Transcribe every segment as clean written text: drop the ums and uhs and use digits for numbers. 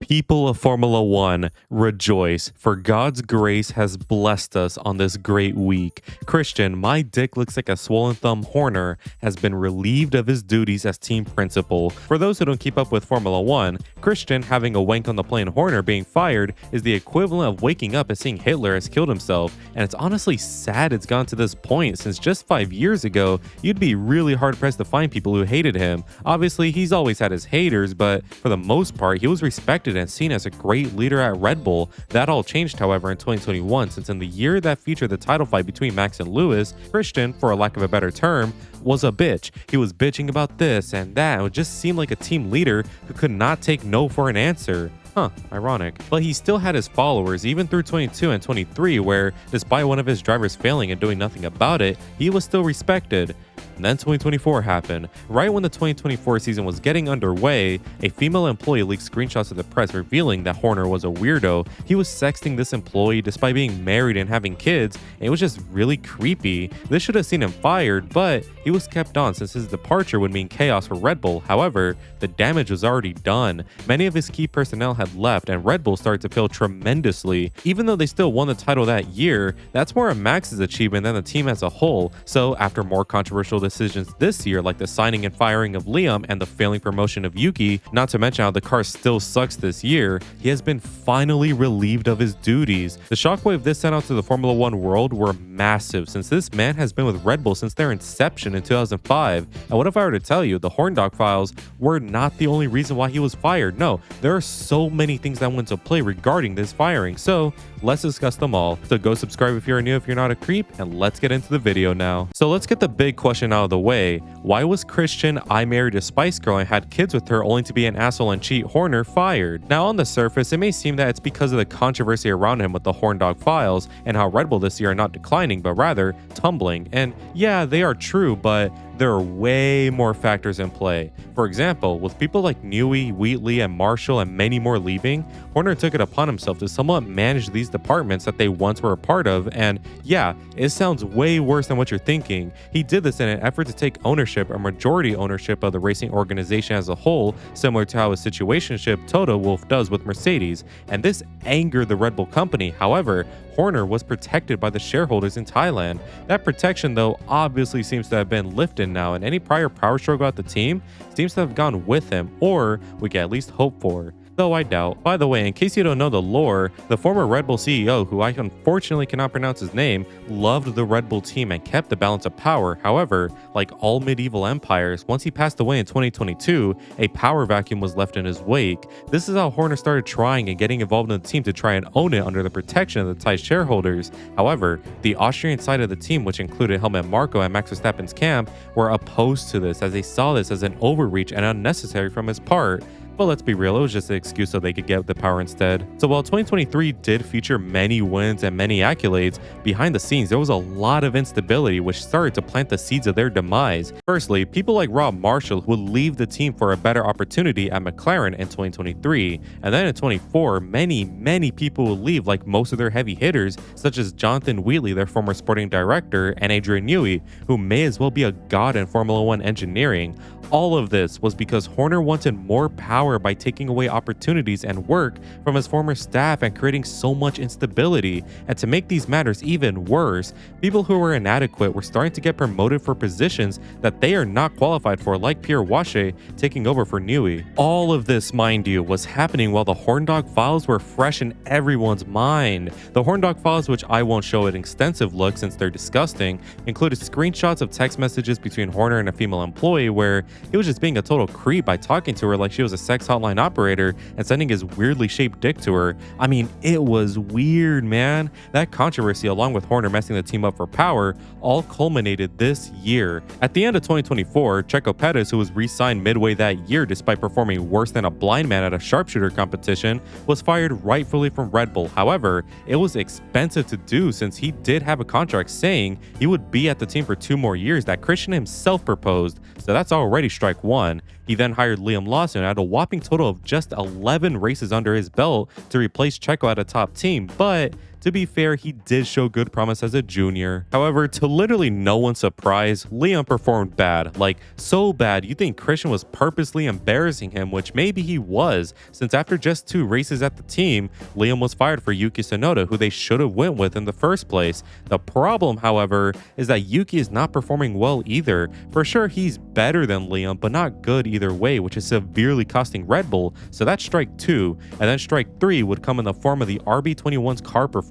People of Formula One, rejoice, for God's grace has blessed us on this great week. Christian, my dick looks like a swollen thumb Horner, has been relieved of his duties as team principal. For those who don't keep up with Formula One, Christian having a wank on the plane Horner being fired is the equivalent of waking up and seeing Hitler has killed himself, and it's honestly sad it's gone to this point since just 5 years ago, you'd be really hard pressed to find people who hated him. Obviously, he's always had his haters, but for the most part, he was respected and seen as a great leader at Red Bull. That all changed, however, in 2021, since in the year that featured the title fight between Max and Lewis, Christian, for a lack of a better term, was a bitch. He was bitching about this and that. It just seemed like a team leader who could not take no for an answer. Ironic. But he still had his followers even through 22 and 23, where despite one of his drivers failing and doing nothing about it, he was still respected. And then 2024 happened. Right when the 2024 season was getting underway, a female employee leaked screenshots to the press revealing that Horner was a weirdo. He was sexting this employee despite being married and having kids, and it was just really creepy. This should have seen him fired, but he was kept on since his departure would mean chaos for Red Bull. However, the damage was already done. Many of his key personnel had left, and Red Bull started to fail tremendously. Even though they still won the title that year, that's more of Max's achievement than the team as a whole. So after more controversial decisions this year, like the signing and firing of Liam and the failing promotion of Yuki, not to mention how the car still sucks this year, he has been finally relieved of his duties. The shockwave this sent out to the Formula One world were massive, since this man has been with Red Bull since their inception in 2005. And what if I were to tell you the Horn Dog files were not the only reason why he was fired? No, there are so many things that went into play regarding this firing, so let's discuss them all. So go subscribe if you're new, if you're not a creep, and let's get into the video now. So let's get the big question out of the way. Why was Christian, I married a Spice Girl and had kids with her only to be an asshole and cheat Horner, fired? Now on the surface, it may seem that it's because of the controversy around him with the Horn Dog files and how Red Bull this year are not declining, but rather tumbling. And yeah, they are true, but there are way more factors in play. For example, with people like Newey, Wheatley, and Marshall and many more leaving, Horner took it upon himself to somewhat manage these departments that they once were a part of, and yeah, it sounds way worse than what you're thinking. He did this in an effort to take ownership or majority ownership of the racing organization as a whole, similar to how his situationship Toto Wolff does with Mercedes, and this angered the Red Bull company. However, Horner was protected by the shareholders in Thailand. That protection, though, obviously seems to have been lifted now, and any prior power struggle at the team seems to have gone with him, or we can at least hope for. Though I doubt. By the way, in case you don't know the lore, the former Red Bull CEO, who I unfortunately cannot pronounce his name, loved the Red Bull team and kept the balance of power. However, like all medieval empires, once he passed away in 2022, a power vacuum was left in his wake. This is how Horner started trying and getting involved in the team to try and own it under the protection of the Thai shareholders. However, the Austrian side of the team, which included Helmut Marko and Max Verstappen's camp, were opposed to this, as they saw this as an overreach and unnecessary from his part. But let's be real, it was just an excuse so they could get the power instead. So while 2023 did feature many wins and many accolades, behind the scenes there was a lot of instability which started to plant the seeds of their demise. Firstly, people like Rob Marshall would leave the team for a better opportunity at McLaren in 2023, and then in 24, many people would leave, like most of their heavy hitters, such as Jonathan Wheatley, their former sporting director, and Adrian Newey, who may as well be a god in Formula One engineering. All of this was because Horner wanted more power by taking away opportunities and work from his former staff and creating so much instability. And to make these matters even worse, people who were inadequate were starting to get promoted for positions that they are not qualified for, like Pierre Wache taking over for Newey. All of this, mind you, was happening while the Horn Dog files were fresh in everyone's mind. The Horn Dog files, which I won't show an extensive look since they're disgusting, included screenshots of text messages between Horner and a female employee where he was just being a total creep by talking to her like she was a sex hotline operator and sending his weirdly shaped dick to her. I mean, it was weird, man. That controversy, along with Horner messing the team up for power, all culminated this year. At the end of 2024, Checo Perez, who was re-signed midway that year despite performing worse than a blind man at a sharpshooter competition, was fired rightfully from Red Bull. However, it was expensive to do since he did have a contract saying he would be at the team for 2 more years that Christian himself proposed, so that's already strike one. He then hired Liam Lawson and had a whopping total of just 11 races under his belt to replace Checo at a top team, but To be fair, he did show good promise as a junior. However, to literally no one's surprise, Liam performed bad. Like, so bad you think Christian was purposely embarrassing him, which maybe he was, since after just 2 races at the team, Liam was fired for Yuki Tsunoda, who they should have went with in the first place. The problem, however, is that Yuki is not performing well either. For sure, he's better than Liam, but not good either way, which is severely costing Red Bull. So that's strike 2, and then strike 3 would come in the form of the RB21's car performance.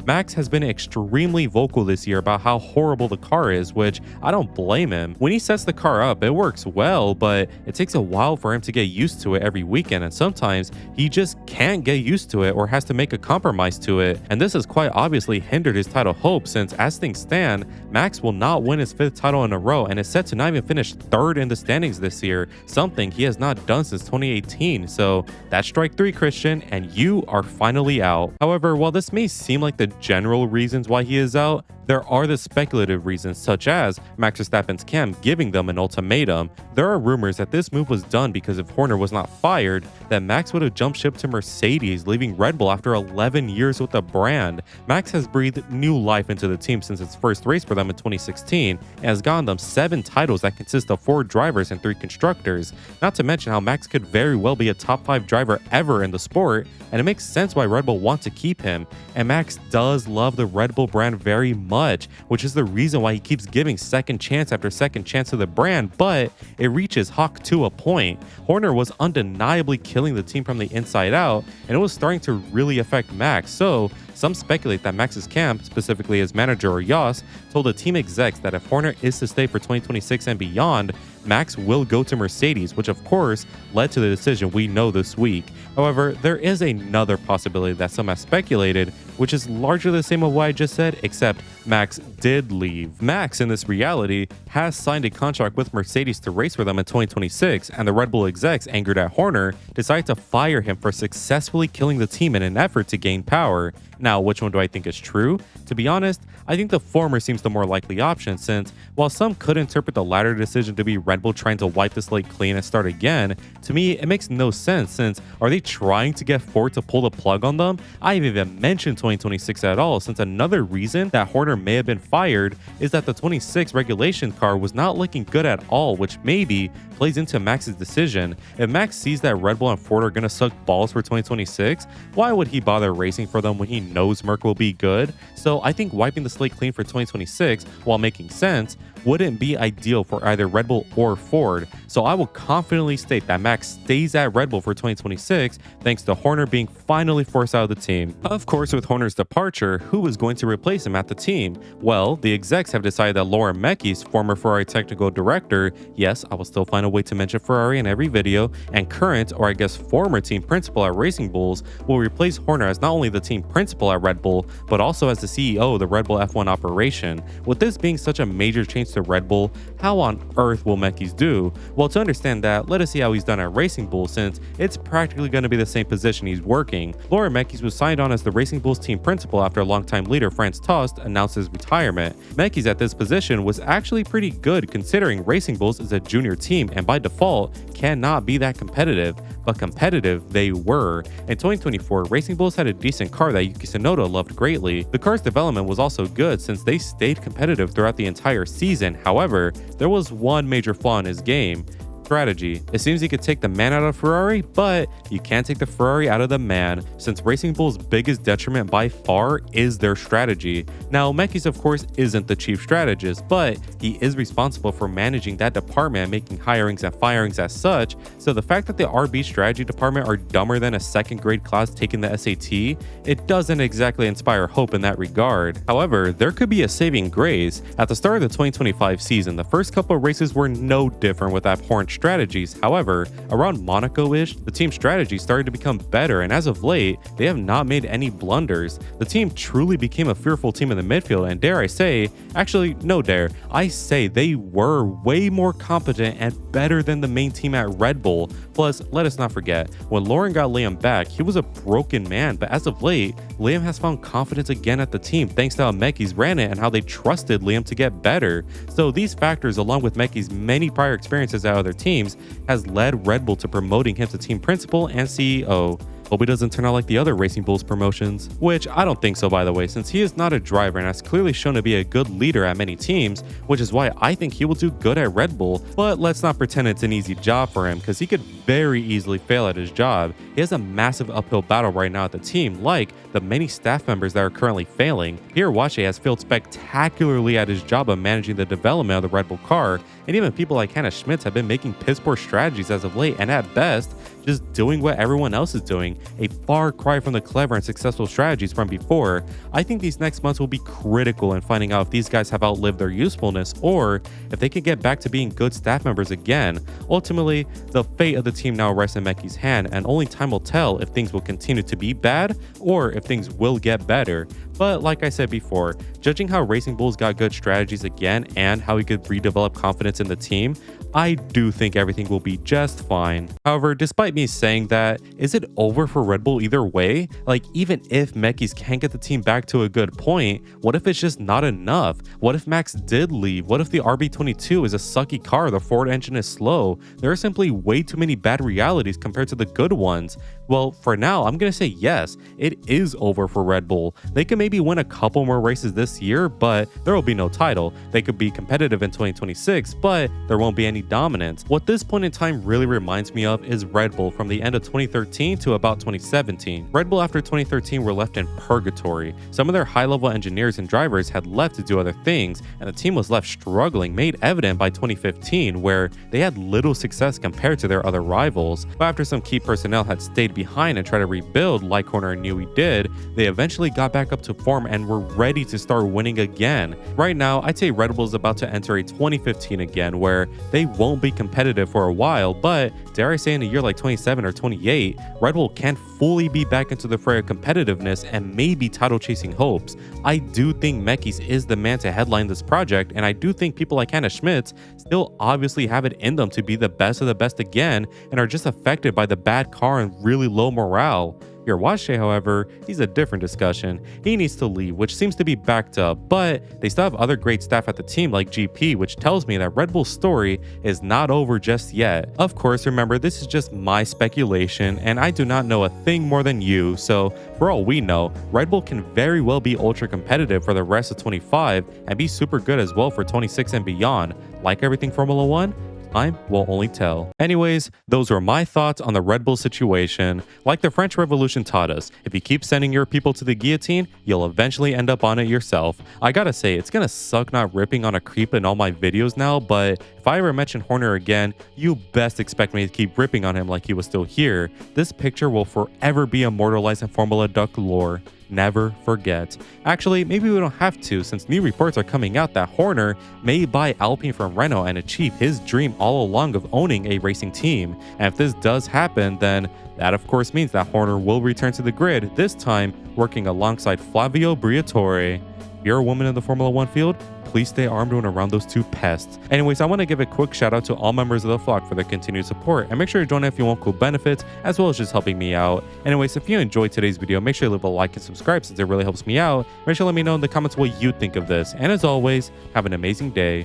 Max has been extremely vocal this year about how horrible the car is, which I don't blame him. When he sets the car up, it works well, but it takes a while for him to get used to it every weekend, and sometimes he just can't get used to it or has to make a compromise to it. And this has quite obviously hindered his title hopes, since as things stand, Max will not win his 5th title in a row and is set to not even finish 3rd in the standings this year, something he has not done since 2018. So that's strike 3, Christian, and you are finally out. However, while this may seem like the general reasons why he is out, there are the speculative reasons, such as Max Verstappen's camp giving them an ultimatum. There are rumors that this move was done because if Horner was not fired, that Max would have jumped ship to Mercedes, leaving Red Bull after 11 years with the brand. Max has breathed new life into the team since its first race for them in 2016 and has gotten them 7 titles that consist of 4 drivers and 3 constructors. Not to mention how Max could very well be a top 5 driver ever in the sport, and it makes sense why Red Bull wants to keep him. And Max does love the Red Bull brand very much, which is the reason why he keeps giving second chance after second chance to the brand, but it reaches Hawk to a point. Horner was undeniably killing the team from the inside out, and it was starting to really affect Max. So some speculate that Max's camp, specifically his manager or Yas, told the team execs that if Horner is to stay for 2026 and beyond, Max will go to Mercedes, which of course led to the decision we know this week. However, there is another possibility that some have speculated, which is largely the same of what I just said, except Max did leave. Max, in this reality, has signed a contract with Mercedes to race for them in 2026, and the Red Bull execs, angered at Horner, decided to fire him for successfully killing the team in an effort to gain power. Now, which one do I think is true? To be honest, I think the former seems the more likely option, since while some could interpret the latter decision to be Red Bull trying to wipe the slate clean and start again, to me it makes no sense, since are they trying to get Ford to pull the plug on them? I haven't even mentioned 2026 at all, since another reason that Horner may have been fired is that the 26 regulation car was not looking good at all, which maybe plays into Max's decision. If Max sees that Red Bull and Ford are going to suck balls for 2026, why would he bother racing for them when he knows Merc will be good? So I think wiping the slate clean for 2026, while making sense, wouldn't be ideal for either Red Bull or Ford. So I will confidently state that Max stays at Red Bull for 2026 thanks to Horner being finally forced out of the team. Of course, with Horner's departure, who is going to replace him at the team? Well, the execs have decided that Laura Mekies, former Ferrari technical director, yes, I will still find a way to mention Ferrari in every video, and current, or I guess former team principal at Racing Bulls, will replace Horner as not only the team principal at Red Bull, but also as the CEO of the Red Bull F1 operation. With this being such a major change to Red Bull, how on earth will Mekies do? Well, to understand that, let us see how he's done at Racing Bull, since it's practically going to be the same position he's working. Laura Mekies was signed on as the Racing Bulls team principal after longtime leader Franz Tost announced his retirement. Mekies at this position was actually pretty good, considering Racing Bulls is a junior team and by default cannot be that competitive, but competitive they were. In 2024, Racing Bulls had a decent car that Yuki Tsunoda loved greatly. The car's development was also good since they stayed competitive throughout the entire season. However, there was one major flaw in his game: strategy. It seems he could take the man out of Ferrari, but you can't take the Ferrari out of the man, since Racing Bull's biggest detriment by far is their strategy. Now, Mekies of course isn't the chief strategist, but he is responsible for managing that department, making hirings and firings as such, so the fact that the RB strategy department are dumber than a second grade class taking the SAT, it doesn't exactly inspire hope in that regard. However, there could be a saving grace. At the start of the 2025 season, the first couple of races were no different with abhorrent strategies. However, around Monaco-ish, the team's strategy started to become better, and as of late, they have not made any blunders. The team truly became a fearful team in the midfield, and dare I say, actually no dare, I say they were way more competent and better than the main team at Red Bull. Plus, let us not forget, when Lauren got Liam back, he was a broken man, but as of late, Liam has found confidence again at the team thanks to how Mekies ran it and how they trusted Liam to get better. So these factors, along with Mekies' many prior experiences at other teams, has led Red Bull to promoting him to team principal and CEO. Hope he doesn't turn out like the other Racing Bulls promotions, which I don't think so, by the way, since he is not a driver and has clearly shown to be a good leader at many teams, which is why I think he will do good at Red Bull. But let's not pretend it's an easy job for him, because he could very easily fail at his job. He has a massive uphill battle right now at the team, like the many staff members that are currently failing. Pierre Wache has failed spectacularly at his job of managing the development of the Red Bull car, and even people like Hannah Schmitz have been making piss poor strategies as of late, and at best, just doing what everyone else is doing, a far cry from the clever and successful strategies from before. I think these next months will be critical in finding out if these guys have outlived their usefulness or if they can get back to being good staff members again. Ultimately, the fate of the team now rests in Mekies' hand, and only time will tell if things will continue to be bad or if things will get better. But like I said before, judging how Racing Bulls got good strategies again and how he could redevelop confidence in the team, I do think everything will be just fine. However, despite me saying that, is it over for Red Bull either way? Like, even if Mekies can't get the team back to a good point, what if it's just not enough? What if Max did leave? What if the RB22 is a sucky car, the forward engine is slow? There are simply way too many bad realities compared to the good ones. Well, for now, I'm gonna say yes, it is over for Red Bull. They can maybe win a couple more races this year, but there will be no title. They could be competitive in 2026, but there won't be any dominance. What this point in time really reminds me of is Red Bull from the end of 2013 to about 2017. Red Bull after 2013 were left in purgatory. Some of their high-level engineers and drivers had left to do other things, and the team was left struggling, made evident by 2015, where they had little success compared to their other rivals. But after some key personnel had stayed behind and tried to rebuild like Horner and Newey did, they eventually got back up to form and were ready to start winning again. Right now, I'd say Red Bull is about to enter a 2015 again, where they won't be competitive for a while, but dare I say in a year like 27 or 28, Red Bull can fully be back into the fray of competitiveness and maybe title chasing hopes. I do think Mekies is the man to headline this project, and I do think people like Hannah Schmitz still obviously have it in them to be the best of the best again and are just affected by the bad car and really low morale. Pierre Wache, however, he's a different discussion. He needs to leave, which seems to be backed up, but they still have other great staff at the team like GP, which tells me that Red Bull's story is not over just yet. Of course, remember, this is just my speculation, and I do not know a thing more than you, so for all we know, Red Bull can very well be ultra competitive for the rest of 25 and be super good as well for 26 and beyond. Like everything Formula 1? Time will only tell. Anyways, those were my thoughts on the Red Bull situation. Like the French Revolution taught us, if you keep sending your people to the guillotine, you'll eventually end up on it yourself. I gotta say, it's gonna suck not ripping on a creep in all my videos now, but if I ever mention Horner again, you best expect me to keep ripping on him like he was still here. This picture will forever be immortalized in Formula Duck lore. Never forget. Actually, maybe we don't have to, since new reports are coming out that Horner may buy Alpine from Renault and achieve his dream all along of owning a racing team. And if this does happen, then that of course means that Horner will return to the grid, this time working alongside Flavio Briatore. If you're a woman in the Formula 1 field, please stay armed when around those two pests. Anyways, I want to give a quick shout out to all members of the flock for their continued support, and make sure to join if you want cool benefits as well as just helping me out. Anyways, if you enjoyed today's video, make sure you leave a like and subscribe since it really helps me out. Make sure to let me know in the comments what you think of this, and as always, have an amazing day.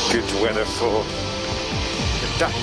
Good weather for the duck.